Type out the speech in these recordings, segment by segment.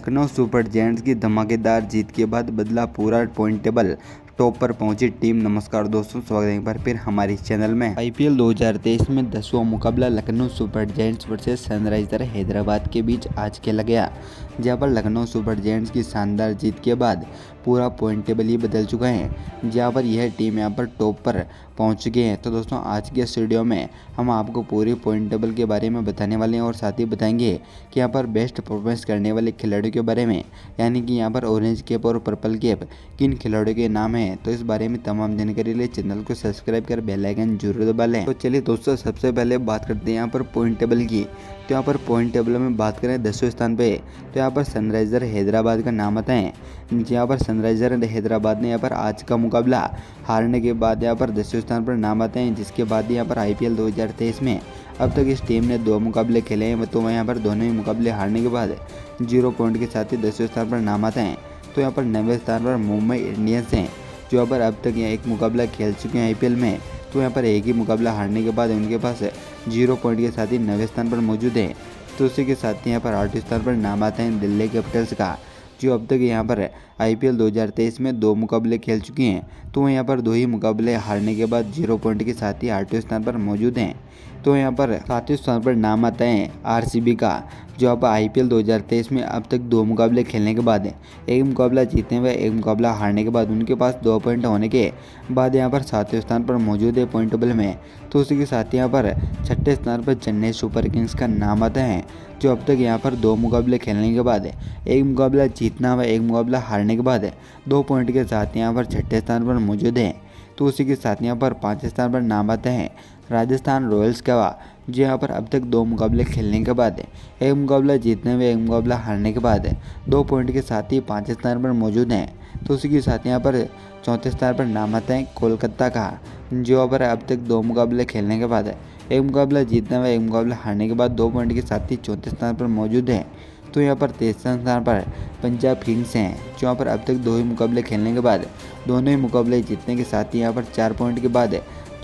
Lucknow super giants की धमाकेदार जीत के बाद बदला पूरा पॉइंट टेबल, टॉप पर पहुंची टीम। नमस्कार दोस्तों, स्वागत है एक बार फिर हमारे इस चैनल में। आईपीएल 2023 में 10वां मुकाबला Lucknow super giants versus Sunriser Hyderabad के बीच आज खेला गया, जहां पर लखनऊ सुपर जायंट्स की शानदार जीत के बाद पूरा पॉइंट टेबल ही बदल चुका है, जहां पर यह टीम यहां पर टॉप पर पहुंच चुकी है। तो दोस्तों, आज के इस वीडियो में हम आपको पूरी पॉइंट टेबल के बारे में बताने वाले हैं और साथ ही बताएंगे कि यहाँ पर बेस्ट परफॉर्मेंस करने वाले खिलाड़ियों के बारे में, यानी कि यहाँ पर ऑरेंज कैप और पर्पल कैप किन खिलाड़ियों के नाम हैं। तो इस बारे में तमाम जानकारी के लिए चैनल को सब्सक्राइब कर बेल आइकन जरूर दबा लें। तो चलिए दोस्तों, सबसे पहले बात करते हैं यहाँ पर पॉइंट टेबल की। तो यहाँ पर पॉइंट टेबल में बात करें 10वें स्थान पे, तो यहाँ पर सनराइजर हैदराबाद का नाम आता है। यहाँ पर सनराइजर हैदराबाद ने यहाँ पर आज का मुकाबला हारने के बाद यहाँ पर 10वें स्थान पर नाम आते हैं, जिसके बाद यहाँ पर आईपीएल 2023 में अब तक इस टीम ने 2 मुकाबले खेले हैं। तो यहाँ पर दोनों ही मुकाबले हारने के बाद 0 पॉइंट के साथ ही 10वें स्थान पर नाम आते हैं। तो यहाँ पर 9वें स्थान पर मुंबई इंडियंस हैं, जो यहाँ पर अब तक यहाँ एक मुकाबला खेल चुके हैं आईपीएल में। तो यहाँ पर एक ही मुकाबला हारने के बाद उनके पास 0 पॉइंट के साथ ही 9वें स्थान पर मौजूद है। तो उसी के साथ ही यहाँ पर 8वें स्थान पर नाम आता है दिल्ली कैपिटल्स का, जो अब तक यहाँ पर आईपीएल 2023 में 2 मुकाबले खेल चुके हैं। तो यहाँ पर 2 ही मुकाबले हारने के बाद 0 पॉइंट के साथ ही 8वें स्थान पर मौजूद हैं। तो यहाँ पर 7वें स्थान पर नाम आता है आरसीबी का, जो अब आईपीएल 2023 में अब तक 2 मुकाबले खेलने के बाद एक मुकाबला जीतने व एक मुकाबला हारने के बाद उनके पास 2 पॉइंट होने के बाद यहाँ पर 7वें स्थान पर मौजूद है पॉइंट टेबल में। तो उसी के साथ यहाँ पर 6ठे स्थान पर चेन्नई सुपर किंग्स का नाम आता है, जो अब तक यहाँ पर 2 मुकाबले खेलने के बाद एक मुकाबला जीतना व एक मुकाबला हारने के बाद 2 पॉइंट के साथ यहाँ पर 6ठे स्थान पर मौजूद है। तो उसी के साथ यहाँ पर 5वें स्थान पर नाम आता है राजस्थान रॉयल्स का, जो यहाँ पर अब तक 2 मुकाबले खेलने के बाद एक मुकाबला जीतने में एक मुकाबला हारने के बाद 2 पॉइंट के साथ ही 5वें स्थान पर मौजूद हैं। तो उसी के साथ यहाँ पर 4थे स्थान पर नाम आता है कोलकाता का, जो यहाँ पर अब तक 2 मुकाबले खेलने के बाद एक मुकाबला जीतने में एक मुकाबला हारने के बाद 2 पॉइंट के साथ ही 4थे स्थान पर मौजूद है। तो यहाँ पर 13वें स्थान पर पंजाब किंग्स हैं, जो यहाँ पर अब तक 2 ही मुकाबले खेलने के बाद दोनों ही मुकाबले जीतने के साथ ही यहाँ पर 4 पॉइंट के बाद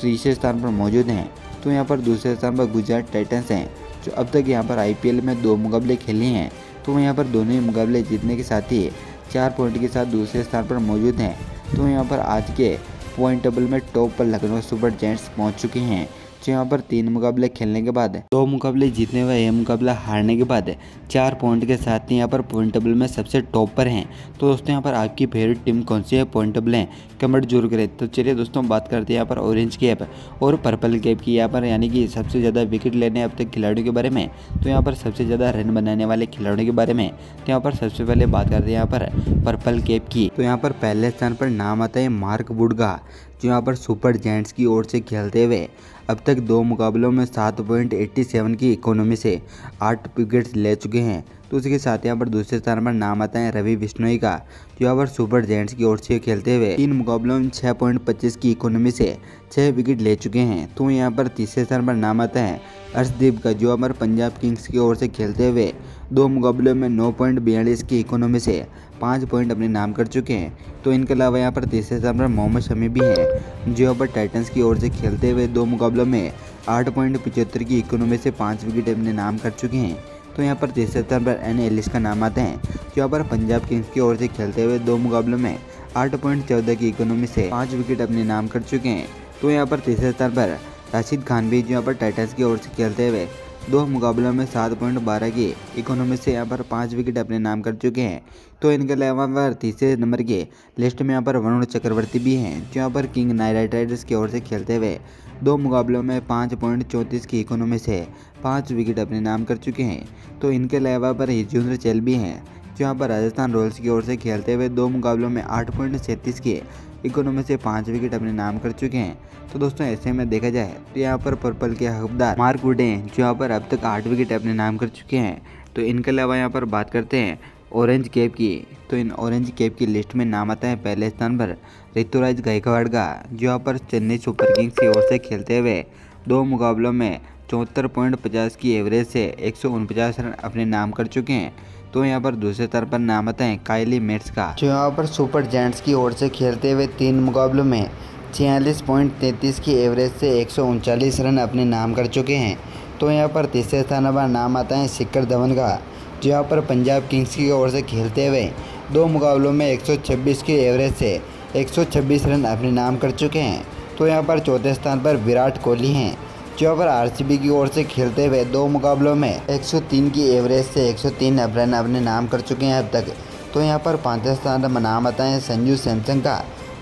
30वें स्थान पर मौजूद हैं। तो यहाँ पर दूसरे स्थान पर गुजरात टाइटंस हैं, जो अब तक यहाँ पर आईपीएल में 2 मुकाबले खेले हैं। तो यहाँ पर दोनों ही मुकाबले जीतने के साथ ही 4 पॉइंट के साथ दूसरे स्थान पर मौजूद हैं। तो यहाँ पर आज के पॉइंट टेबल में टॉप पर लखनऊ सुपर जायंट्स पहुँच चुके हैं, जो यहाँ पर 3 मुकाबले खेलने के बाद 2 मुकाबले जीतने व एक मुकाबला हारने के बाद 4 पॉइंट के साथ ही यहाँ पर पॉइंट टेबल में सबसे टॉप पर हैं। तो दोस्तों, यहाँ पर आपकी फेवरेट टीम कौन सी है, पॉइंट टेबल है, कमेंट जरूर करें। तो चलिए दोस्तों, बात करते हैं यहाँ पर ऑरेंज कैप और पर्पल कैप की, यहाँ पर यानी कि सबसे ज़्यादा विकेट लेने अब तक खिलाड़ियों के बारे में। तो यहाँ पर सबसे ज़्यादा रन बनाने वाले खिलाड़ियों के बारे में। तो यहाँ पर सबसे पहले बात करते हैं यहाँ पर पर्पल कैप की। तो यहाँ पर पहले स्थान पर नाम आता है मार्क वुड का, जो यहाँ पर सुपर जायंट्स की ओर से खेलते हुए अब तक 2 मुकाबलों में 7.87 की इकोनॉमी से 8 विकेट्स ले चुके हैं। तो उसी के साथ यहाँ पर दूसरे स्थान पर नाम आता है रवि बिश्नोई का, जो यहाँ पर सुपर जायंट्स की ओर से खेलते हुए 3 मुकाबलों में 6.25 की इकोनॉमी से 6 विकेट ले चुके हैं। तो यहाँ पर तीसरे स्थान पर नाम आता है अर्शदीप का, जो हमारे पंजाब किंग्स की ओर से खेलते हुए 2 मुकाबलों में 9.42 की इकोनॉमी से 5 पॉइंट अपने नाम कर चुके हैं। तो इनके अलावा यहाँ पर तीसरे स्थान पर मोहम्मद शमी भी हैं, जो यहाँ पर टाइटंस की ओर से खेलते हुए 2 मुकाबलों में 8.75 की इकोनॉमी से 5 विकेट अपने नाम कर चुके हैं। तो यहाँ पर तीसरे स्थान पर एन एलिस का नाम आता है, जो यहाँ पर पंजाब किंग्स की ओर से खेलते हुए 2 मुकाबलों में 8.14 की इकोनॉमी से 5 विकेट अपने नाम कर चुके हैं। तो यहाँ पर तीसरे स्थान पर राशिद खान भी, जो यहाँ पर टाइटंस की ओर से खेलते हुए 2 मुकाबलों में 7.12 की इकोनॉमी से यहाँ पर 5 विकेट अपने नाम कर चुके हैं। तो इनके अलावा पर तीसरे नंबर के लिस्ट में यहाँ पर वरुण चक्रवर्ती भी हैं, जो यहाँ पर किंग नाइट राइडर्स की ओर से खेलते हुए 2 मुकाबलों में 5.34 की इकोनॉमी से 5 विकेट अपने नाम कर चुके हैं। तो इनके अलावा पर युजवेंद्र चहल भी हैं, जो यहाँ पर राजस्थान रॉयल्स की ओर से खेलते हुए 2 मुकाबलों में 8.37 की इकोनॉमी से 5 विकेट अपने नाम कर चुके हैं। तो दोस्तों, ऐसे में देखा जाए तो यहाँ पर पर्पल के हकदार मार्क वुड हैं, जो यहाँ पर अब तक 8 विकेट अपने नाम कर चुके हैं। तो इनके अलावा यहाँ पर बात करते हैं ऑरेंज कैप की। तो इन ऑरेंज कैप की लिस्ट में नाम आता है पहले स्थान पर ऋतुराज गायकवाड़ का, जो यहाँ पर चेन्नई सुपर किंग्स की ओर से खेलते हुए 2 मुकाबलों में 74.50 की एवरेज से 149 रन अपने नाम कर चुके हैं। तो यहाँ पर दूसरे स्थान पर नाम आता है काइली मेट्स का, जो यहाँ पर सुपर जायंट्स की ओर से खेलते हुए 3 मुकाबलों में 46.33 की एवरेज से 139 रन अपने नाम कर चुके हैं। तो यहाँ पर तीसरे स्थान पर नाम आता है शिखर धवन का, जहां पर पंजाब किंग्स की ओर से खेलते हुए 2 मुकाबलों में 126 के एवरेज से 126 रन अपने नाम कर चुके हैं। तो यहां पर चौथे स्थान पर विराट कोहली हैं, जहां पर आरसीबी की ओर से खेलते हुए 2 मुकाबलों में 103 की एवरेज से 103 रन अपने नाम कर चुके हैं अब तक। तो यहां पर पाँचवें स्थान पर नाम आता है संजू सैमसन का,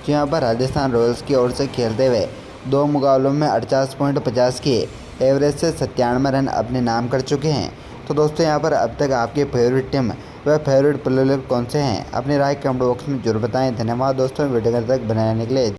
जो यहाँ पर राजस्थान रॉयल्स की ओर से खेलते हुए 2 मुकाबलों में 48.50 की एवरेज से 97 रन अपने नाम कर चुके हैं। तो दोस्तों यहाँ पर अब तक आपके फेवरेट टीम व फेवरेट प्लेयर कौन से हैं, अपनी राय कमेंट बॉक्स में जरूर बताएं। धन्यवाद दोस्तों, वीडियो तक बनाने के लिए।